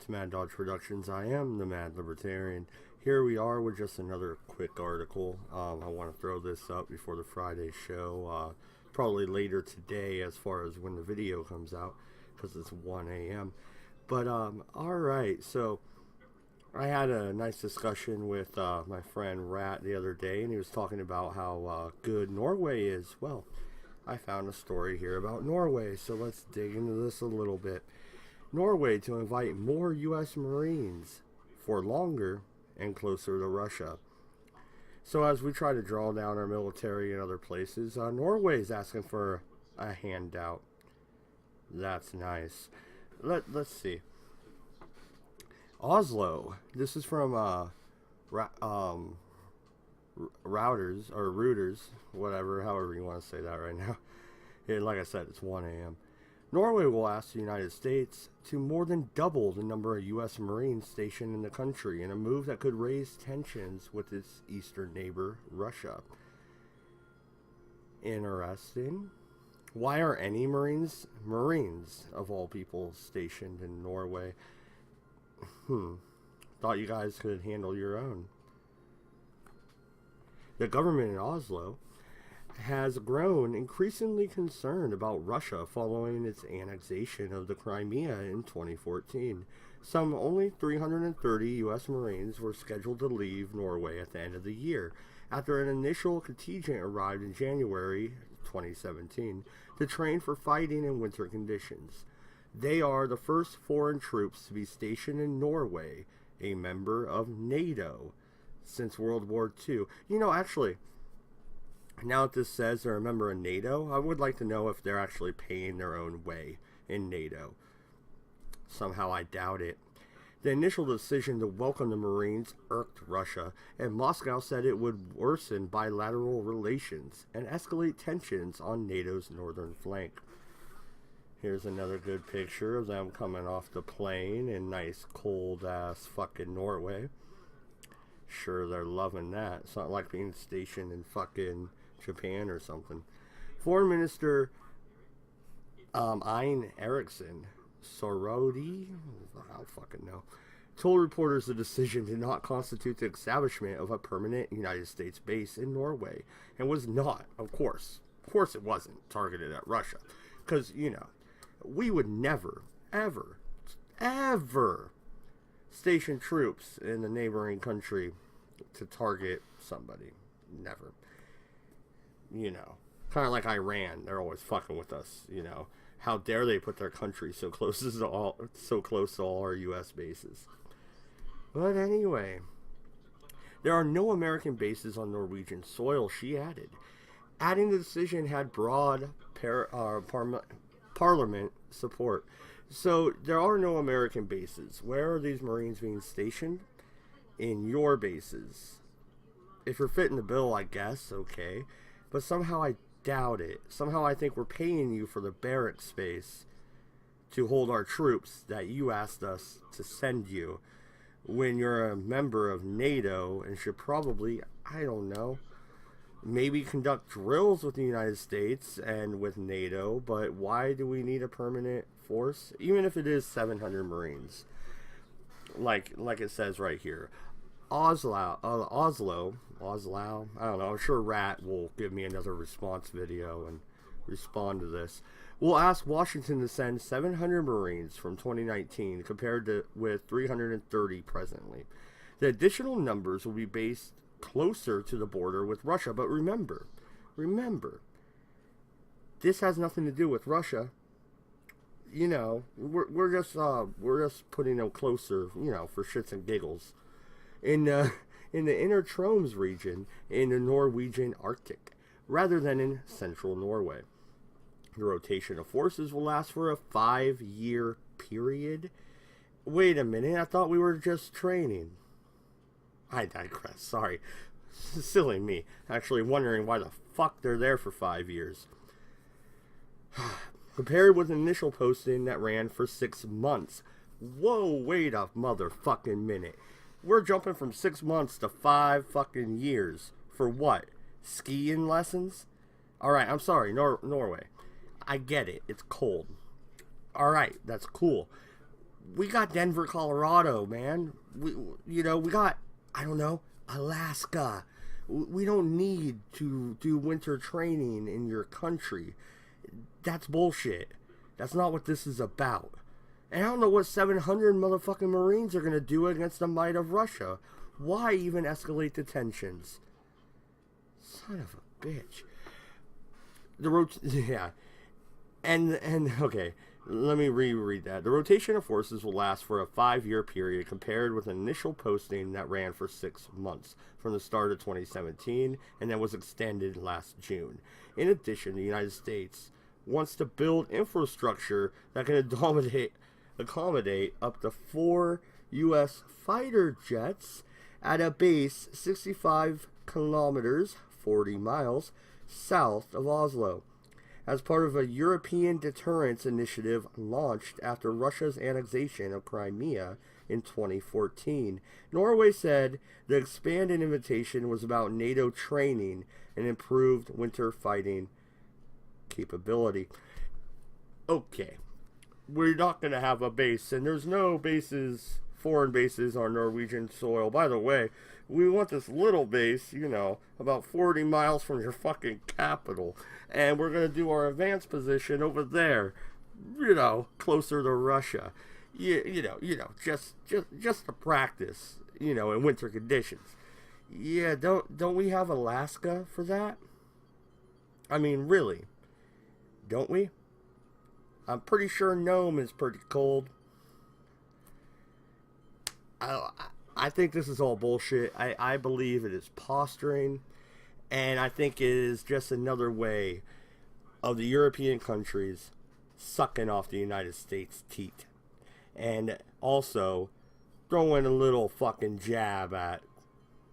to Mad Dodge Productions. I am the Mad Libertarian. Here we are with just another quick article. I want to throw this up before the Friday show, probably later today as far as when the video comes out, because it's 1 a.m. But, alright, so I had a nice discussion with my friend Rat the other day, and he was talking about how good Norway is. Well, I found a story here about Norway, so let's dig into this a little bit. Norway to invite more U.S. Marines for longer and closer to Russia. So as we try to draw down our military in other places, Norway is asking for a handout. That's nice. Let's see. Oslo. This is from Reuters, whatever, however you want to say that right now. And like I said, it's 1 a.m. Norway will ask the United States to more than double the number of U.S. Marines stationed in the country in a move that could raise tensions with its eastern neighbor, Russia. Interesting. Why are any Marines of all people, stationed in Norway? Thought you guys could handle your own. The government in Oslo has grown increasingly concerned about Russia following its annexation of the Crimea in 2014. Some only 330 U.S. Marines were scheduled to leave Norway at the end of the year, after an initial contingent arrived in January 2017 to train for fighting in winter conditions. They are the first foreign troops to be stationed in Norway, a member of NATO, since World War II. You know, actually, now that this says they're a member of NATO, I would like to know if they're actually paying their own way in NATO. Somehow I doubt it. The initial decision to welcome the Marines irked Russia, and Moscow said it would worsen bilateral relations and escalate tensions on NATO's northern flank. Here's another good picture of them coming off the plane in nice cold-ass fucking Norway. Sure, they're loving that. It's not like being stationed in fucking Japan or something. Foreign Minister Ein Eriksson Sorodi, I don't fucking know, told reporters the decision did not constitute the establishment of a permanent United States base in Norway, and was not, of course it wasn't targeted at Russia, because, you know, we would never, ever station troops in the neighboring country to target somebody. Never. You know, kind of like Iran, they're always fucking with us, you know. How dare they put their country so close to all our U.S. bases. But anyway, there are no American bases on Norwegian soil, she added. Adding the decision had broad parliament support. So there are no American bases. Where are these Marines being stationed? In your bases. If you're fitting the bill, I guess, okay. But somehow I doubt it. Somehow I think we're paying you for the barrack space to hold our troops that you asked us to send you when you're a member of NATO and should probably, I don't know, maybe conduct drills with the United States and with NATO. But why do we need a permanent force? Even if it is 700 Marines. Like it says right here. Oslo, I don't know, I'm sure Rat will give me another response video and respond to this. We'll ask Washington to send 700 Marines from 2019 compared with 330 presently. The additional numbers will be based closer to the border with Russia, but remember, this has nothing to do with Russia. You know, we're just putting them closer, you know, for shits and giggles. In the Inner Troms region in the Norwegian Arctic, rather than in central Norway. The rotation of forces will last for a 5-year period. Wait a minute, I thought we were just training. I digress, sorry. Silly me, actually wondering why the fuck they're there for 5 years. Compared with an initial posting that ran for 6 months. Whoa, wait a motherfucking minute. We're jumping from 6 months to 5 fucking years. For what? Skiing lessons? Alright, I'm sorry, Norway. I get it. It's cold. Alright, that's cool. We got Denver, Colorado, man. We got, I don't know, Alaska. We don't need to do winter training in your country. That's bullshit. That's not what this is about. And I don't know what 700 motherfucking Marines are going to do against the might of Russia. Why even escalate the tensions? Son of a bitch. Yeah. And okay, let me reread that. The rotation of forces will last for a 5-year period compared with an initial posting that ran for 6 months from the start of 2017 and then was extended last June. In addition, the United States wants to build infrastructure that can accommodate up to 4 U.S. fighter jets at a base 65 kilometers, 40 miles, south of Oslo, as part of a European deterrence initiative launched after Russia's annexation of Crimea in 2014. Norway said the expanded invitation was about NATO training and improved winter fighting capability. Okay, we're not going to have a base, and there's no bases, foreign bases on Norwegian soil. By the way, we want this little base, about 40 miles from your fucking capital, and we're going to do our advanced position over there, closer to Russia. Just to practice, in winter conditions. Yeah, don't we have Alaska for that? I mean, really, don't we? I'm pretty sure Nome is pretty cold. I think this is all bullshit. I believe it is posturing, and I think it is just another way of the European countries sucking off the United States' teat, and also throwing a little fucking jab at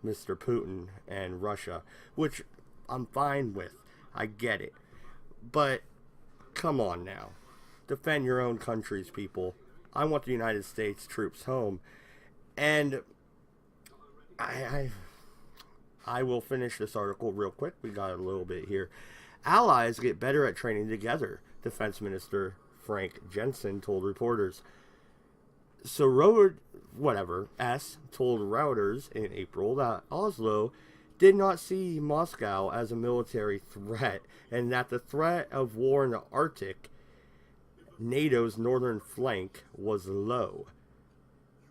Mr. Putin and Russia, which I'm fine with. I get it. But come on now. Defend your own countries, people. I want the United States troops home. And I will finish this article real quick. We got a little bit here. Allies get better at training together, Defense Minister Frank Jensen told reporters. So S told Reuters in April that Oslo did not see Moscow as a military threat, and that the threat of war in the Arctic, NATO's northern flank, was low.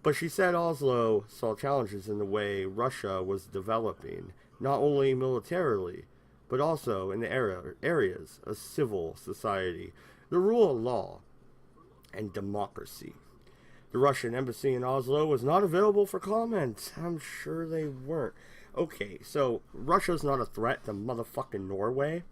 But she said Oslo saw challenges in the way Russia was developing, not only militarily, but also in the areas of civil society, the rule of law, and democracy. The Russian embassy in Oslo was not available for comment. I'm sure they weren't. Okay, so Russia's not a threat to motherfucking Norway?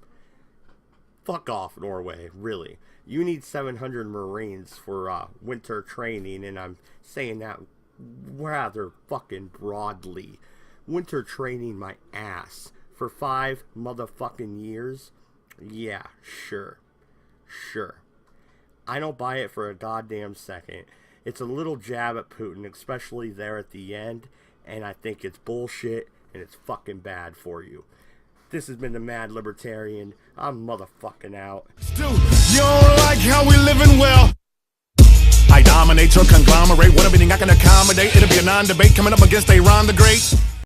Fuck off, Norway, really. You need 700 Marines for winter training, and I'm saying that rather fucking broadly. Winter training my ass for 5 motherfucking years? Yeah, sure. I don't buy it for a goddamn second. It's a little jab at Putin, especially there at the end, and I think it's bullshit, and it's fucking bad for you. This has been the Mad Libertarian. I'm motherfucking out. Still, you don't like how we living well. I dominate your conglomerate. What everything I can accommodate. It'll be a non-debate coming up against Iran the Great.